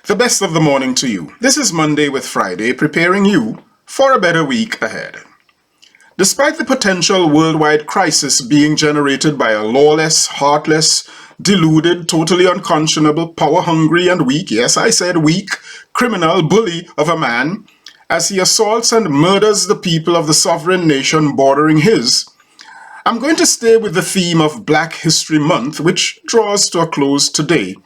The best of the morning to you. This is Monday with Friday, preparing you for a better week ahead. Despite the potential worldwide crisis being generated by a lawless, heartless, deluded, totally unconscionable, power-hungry and weak, yes, I said weak, criminal bully of a man, as he assaults and murders the people of the sovereign nation bordering his, I'm going to stay with the theme of Black History Month, which draws to a close today.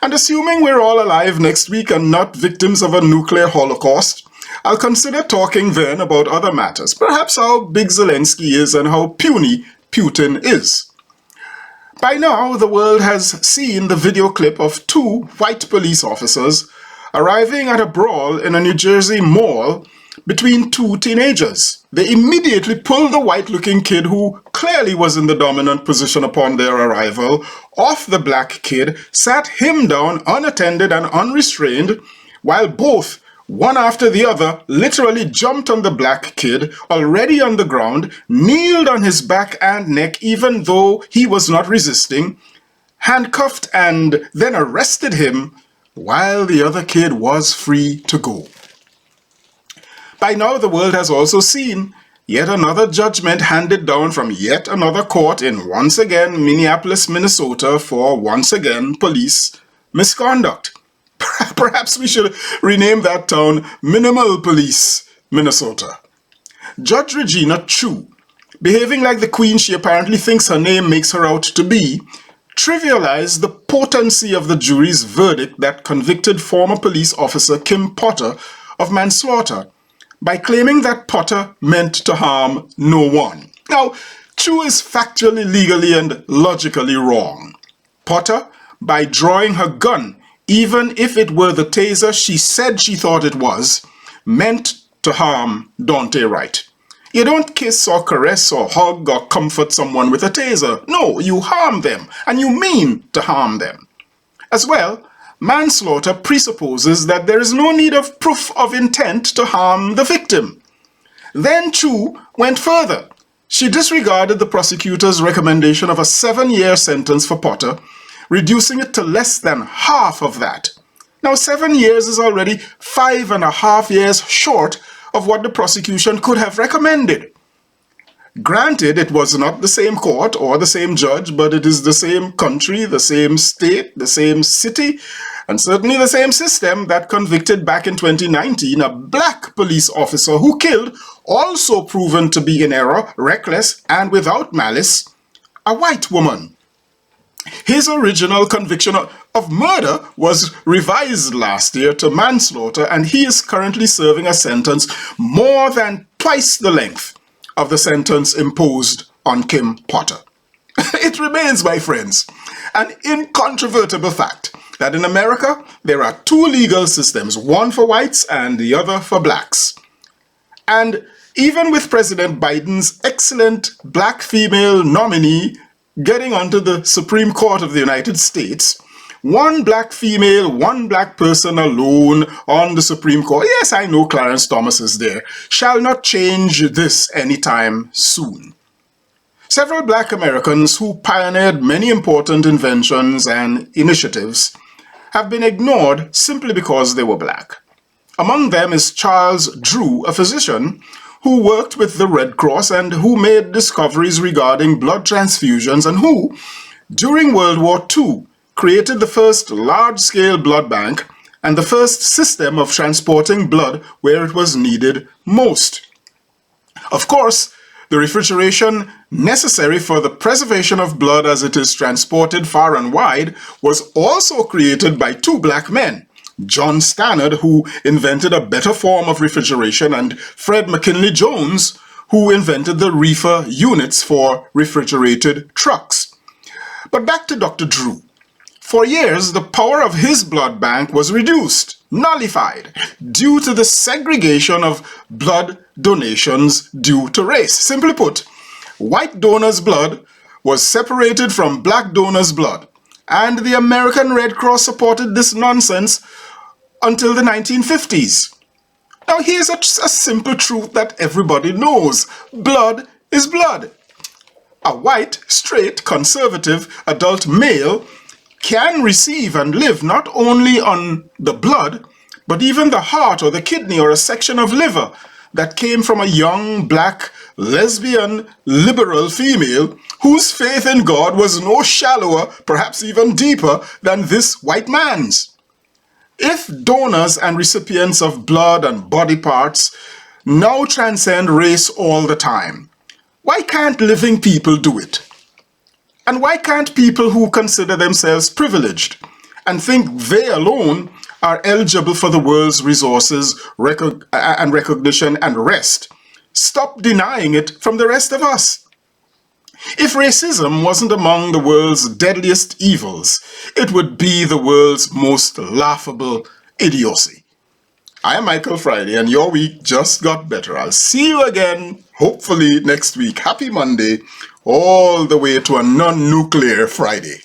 And assuming we're all alive next week and not victims of a nuclear holocaust, I'll consider talking then about other matters, perhaps how big Zelensky is and how puny Putin is. By now, the world has seen the video clip of two white police officers arriving at a brawl in a New Jersey mall between two teenagers. They immediately pulled the white-looking kid, who clearly was in the dominant position upon their arrival, off the black kid, sat him down unattended and unrestrained, while both, one after the other, literally jumped on the black kid, already on the ground, kneeled on his back and neck even though he was not resisting, handcuffed and then arrested him, while the other kid was free to go. By now, the world has also seen yet another judgment handed down from yet another court in, once again, Minneapolis, Minnesota, for, once again, police misconduct. Perhaps we should rename that town Minimal Police, Minnesota. Judge Regina Chu, behaving like the queen she apparently thinks her name makes her out to be, trivialized the potency of the jury's verdict that convicted former police officer Kim Potter of manslaughter, by claiming that Potter meant to harm no one. Now, Chu is factually, legally, and logically wrong. Potter, by drawing her gun, even if it were the taser she said she thought it was, meant to harm Daunte Wright. You don't kiss or caress or hug or comfort someone with a taser. No, you harm them, and you mean to harm them. As well, manslaughter presupposes that there is no need of proof of intent to harm the victim. Then Chu went further. She disregarded the prosecutor's recommendation of a 7-year sentence for Potter, reducing it to less than half of that. Now, 7 years is already 5.5 years short of what the prosecution could have recommended. Granted, it was not the same court or the same judge, but it is the same country, the same state, the same city, and certainly the same system that convicted back in 2019 a black police officer who killed, also proven to be in error, reckless, and without malice, a white woman. His original conviction of murder was revised last year to manslaughter, and he is currently serving a sentence more than twice the length of the sentence imposed on Kim Potter. It remains, my friends, an incontrovertible fact that in America there are two legal systems, one for whites and the other for blacks. And even with President Biden's excellent black female nominee getting onto the Supreme Court of the United States, one black female, one black person alone on the Supreme Court, yes, I know Clarence Thomas is there, shall not change this anytime soon. Several black Americans who pioneered many important inventions and initiatives have been ignored simply because they were black. Among them is Charles Drew, a physician who worked with the Red Cross and who made discoveries regarding blood transfusions, and who, during World War II, created the first large-scale blood bank and the first system of transporting blood where it was needed most. Of course, the refrigeration necessary for the preservation of blood as it is transported far and wide was also created by two black men, John Stannard, who invented a better form of refrigeration, and Fred McKinley Jones, who invented the reefer units for refrigerated trucks. But back to Dr. Drew. For years, the power of his blood bank was reduced, nullified, due to the segregation of blood donations due to race. Simply put, white donors' blood was separated from black donors' blood, and the American Red Cross supported this nonsense until the 1950s. Now, here's a simple truth that everybody knows. Blood is blood. A white, straight, conservative, adult male can receive and live not only on the blood, but even the heart or the kidney or a section of liver that came from a young, black, lesbian, liberal female whose faith in God was no shallower, perhaps even deeper, than this white man's. If donors and recipients of blood and body parts now transcend race all the time, why can't living people do it? And why can't people who consider themselves privileged and think they alone are eligible for the world's resources and recognition and rest stop denying it from the rest of us? If racism wasn't among the world's deadliest evils, it would be the world's most laughable idiocy. I am Michael Friday, and your week just got better. I'll see you again, hopefully next week. Happy Monday, all the way to a non-nuclear Friday.